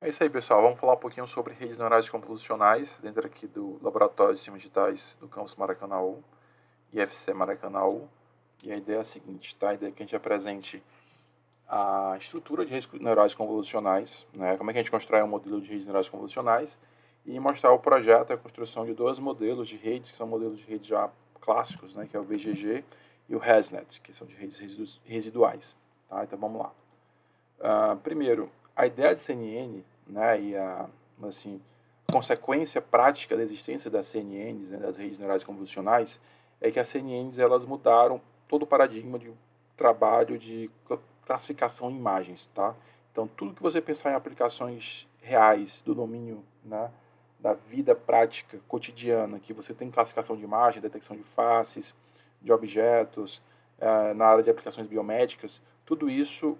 É isso aí, pessoal. Vamos falar um pouquinho sobre redes neurais convolucionais dentro aqui do Laboratório de Sistemas Digitais do Campus Maracanã-U, IFC Maracanã-U. E a ideia é a seguinte, tá? A ideia é que a gente apresente a estrutura de redes neurais convolucionais, né? Como é que a gente constrói um modelo de redes neurais convolucionais e mostrar o projeto, a construção de dois modelos de redes, que são modelos de redes já clássicos, né? Que é o VGG e o ResNet, que são de redes residuais, tá? Então vamos lá. Primeiro, a ideia de CNN, né, e a assim, consequência prática da existência das CNNs, né, das redes neurais convolucionais, é que as CNNs elas mudaram todo o paradigma de trabalho de classificação em imagens, tá? Então, tudo que você pensar em aplicações reais do domínio, né, da vida prática cotidiana, que você tem classificação de imagem, detecção de faces, de objetos, na área de aplicações biomédicas, tudo isso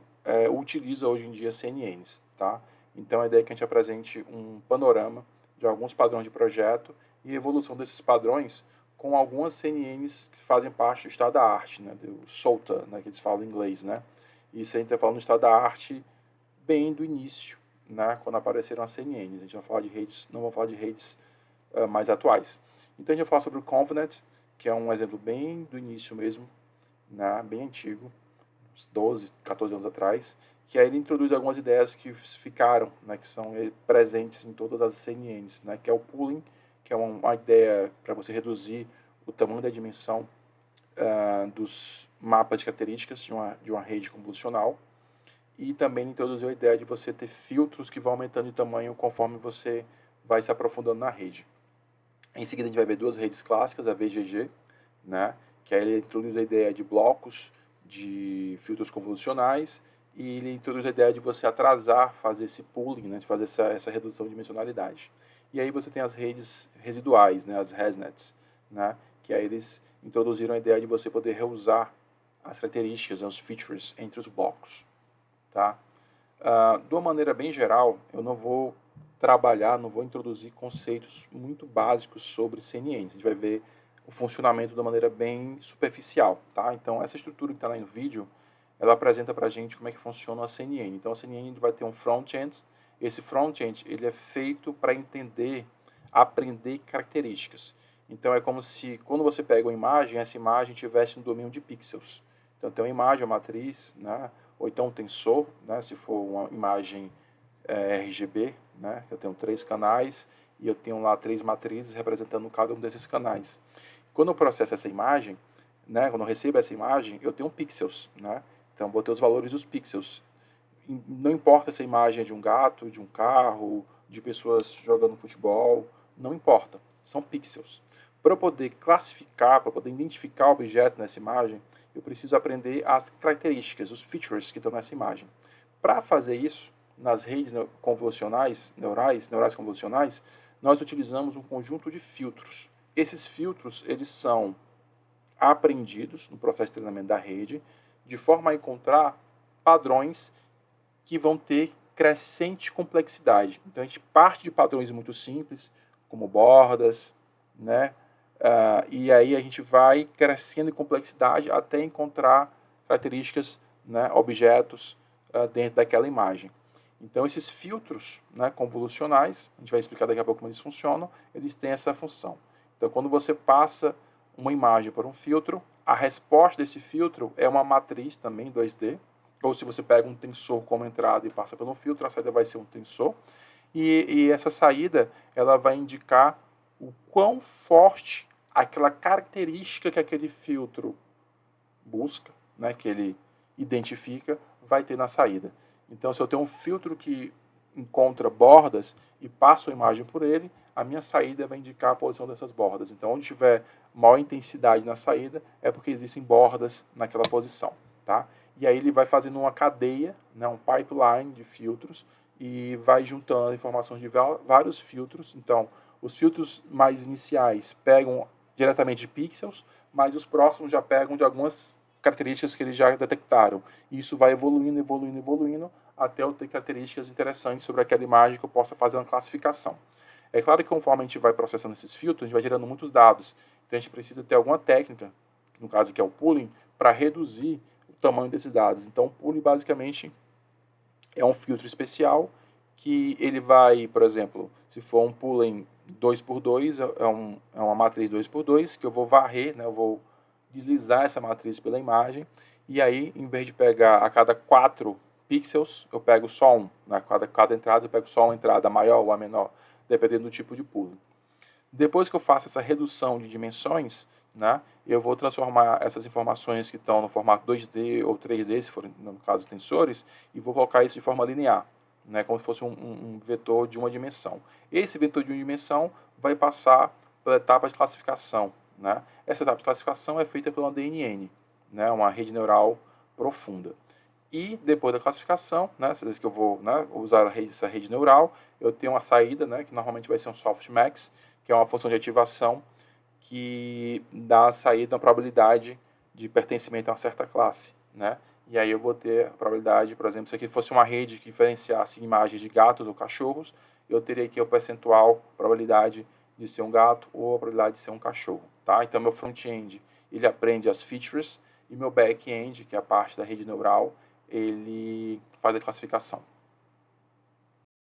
utiliza hoje em dia CNNs, tá? Então a ideia é que a gente apresente um panorama de alguns padrões de projeto e evolução desses padrões com algumas CNNs que fazem parte do estado da arte, né, do SOTA, né, que eles falam em inglês, né? Isso a gente está falando do estado da arte bem do início, né, quando apareceram as CNNs. A gente vai falar de redes, não vamos falar de redes mais atuais. Então a gente vai falar sobre o ConvNet, que é um exemplo bem do início mesmo, né, bem antigo, uns 12, 14 anos atrás, que aí ele introduz algumas ideias que ficaram, né, que são presentes em todas as CNNs, né, que é o pooling, que é uma ideia para você reduzir o tamanho da dimensão dos mapas de características de uma rede convolucional, e também introduziu a ideia de você ter filtros que vão aumentando de tamanho conforme você vai se aprofundando na rede. Em seguida a gente vai ver duas redes clássicas, a VGG, né, que aí ele introduz a ideia de blocos de filtros convolucionais e ele introduz a ideia de você atrasar, fazer esse pooling, né, de fazer essa redução de dimensionalidade. E aí você tem as redes residuais, né, as ResNets, né, que aí eles introduziram a ideia de você poder reusar as características, os features entre os blocos. Tá? De uma maneira bem geral, eu não vou trabalhar, não vou introduzir conceitos muito básicos sobre CNN. A gente vai ver o funcionamento de uma maneira bem superficial, tá? Então, essa estrutura que está lá no vídeo, ela apresenta para a gente como é que funciona a CNN. Então, a CNN vai ter um front-end. Esse front-end ele é feito para entender, aprender características. Então, é como se, quando você pega uma imagem, essa imagem tivesse um domínio de pixels. Então, tem uma imagem, uma matriz, né? Ou então um tensor, né? Se for uma imagem RGB, né? Eu tenho 3 canais e eu tenho lá 3 matrizes representando cada um desses canais. Quando eu processo essa imagem, né, quando eu recebo essa imagem, eu tenho pixels, né? Então, vou ter os valores dos pixels. Não importa se a imagem é de um gato, de um carro, de pessoas jogando futebol, não importa, são pixels. Para eu poder classificar, para poder identificar o objeto nessa imagem, eu preciso aprender as características, os features que estão nessa imagem. Para fazer isso, nas redes convolucionais, neurais convolucionais, nós utilizamos um conjunto de filtros. Esses filtros, eles são aprendidos no processo de treinamento da rede, de forma a encontrar padrões que vão ter crescente complexidade. Então a gente parte de padrões muito simples, como bordas, né? E aí a gente vai crescendo em complexidade até encontrar características, né, objetos dentro daquela imagem. Então esses filtros, né, convolucionais, a gente vai explicar daqui a pouco como eles funcionam, eles têm essa função. Então quando você passa uma imagem por um filtro, a resposta desse filtro é uma matriz também 2D, ou se você pega um tensor como entrada e passa por um filtro, a saída vai ser um tensor. E essa saída ela vai indicar o quão forte aquela característica que aquele filtro busca, né, que ele identifica, vai ter na saída. Então, se eu tenho um filtro que encontra bordas e passo a imagem por ele, a minha saída vai indicar a posição dessas bordas. Então, onde tiver maior intensidade na saída, é porque existem bordas naquela posição. Tá? E aí ele vai fazendo uma cadeia, né, um pipeline de filtros, e vai juntando informações de vários filtros. Então, os filtros mais iniciais pegam diretamente de pixels, mas os próximos já pegam de algumas características que eles já detectaram. E isso vai evoluindo, evoluindo, evoluindo, até eu ter características interessantes sobre aquela imagem que eu possa fazer uma classificação. É claro que conforme a gente vai processando esses filtros, a gente vai gerando muitos dados. Então a gente precisa ter alguma técnica, no caso aqui é o pooling, para reduzir o tamanho desses dados. Então o pooling basicamente é um filtro especial que ele vai, por exemplo, se for um pooling 2x2, é uma matriz 2x2, que eu vou varrer, né, eu vou deslizar essa matriz pela imagem, e aí, em vez de pegar a cada 4 pixels, eu pego só um. Né? Cada entrada eu pego só uma entrada, a maior ou a menor, dependendo do tipo de pooling. Depois que eu faço essa redução de dimensões, né, eu vou transformar essas informações que estão no formato 2D ou 3D, se for no caso tensores, e vou colocar isso de forma linear, né, como se fosse um vetor de uma dimensão. Esse vetor de uma dimensão vai passar pela etapa de classificação. Né? Essa etapa de classificação é feita pela DNN, né, uma rede neural profunda. E depois da classificação, né, às vezes que eu vou, né, usar essa rede neural, eu tenho uma saída, né, que normalmente vai ser um softmax, que é uma função de ativação que dá a saída, uma probabilidade de pertencimento a uma certa classe. Né? E aí eu vou ter a probabilidade, por exemplo, se aqui fosse uma rede que diferenciasse imagens de gatos ou cachorros, eu teria aqui o percentual, probabilidade de ser um gato ou a probabilidade de ser um cachorro. Tá? Então, meu front-end, ele aprende as features, e meu back-end, que é a parte da rede neural, ele faz a classificação.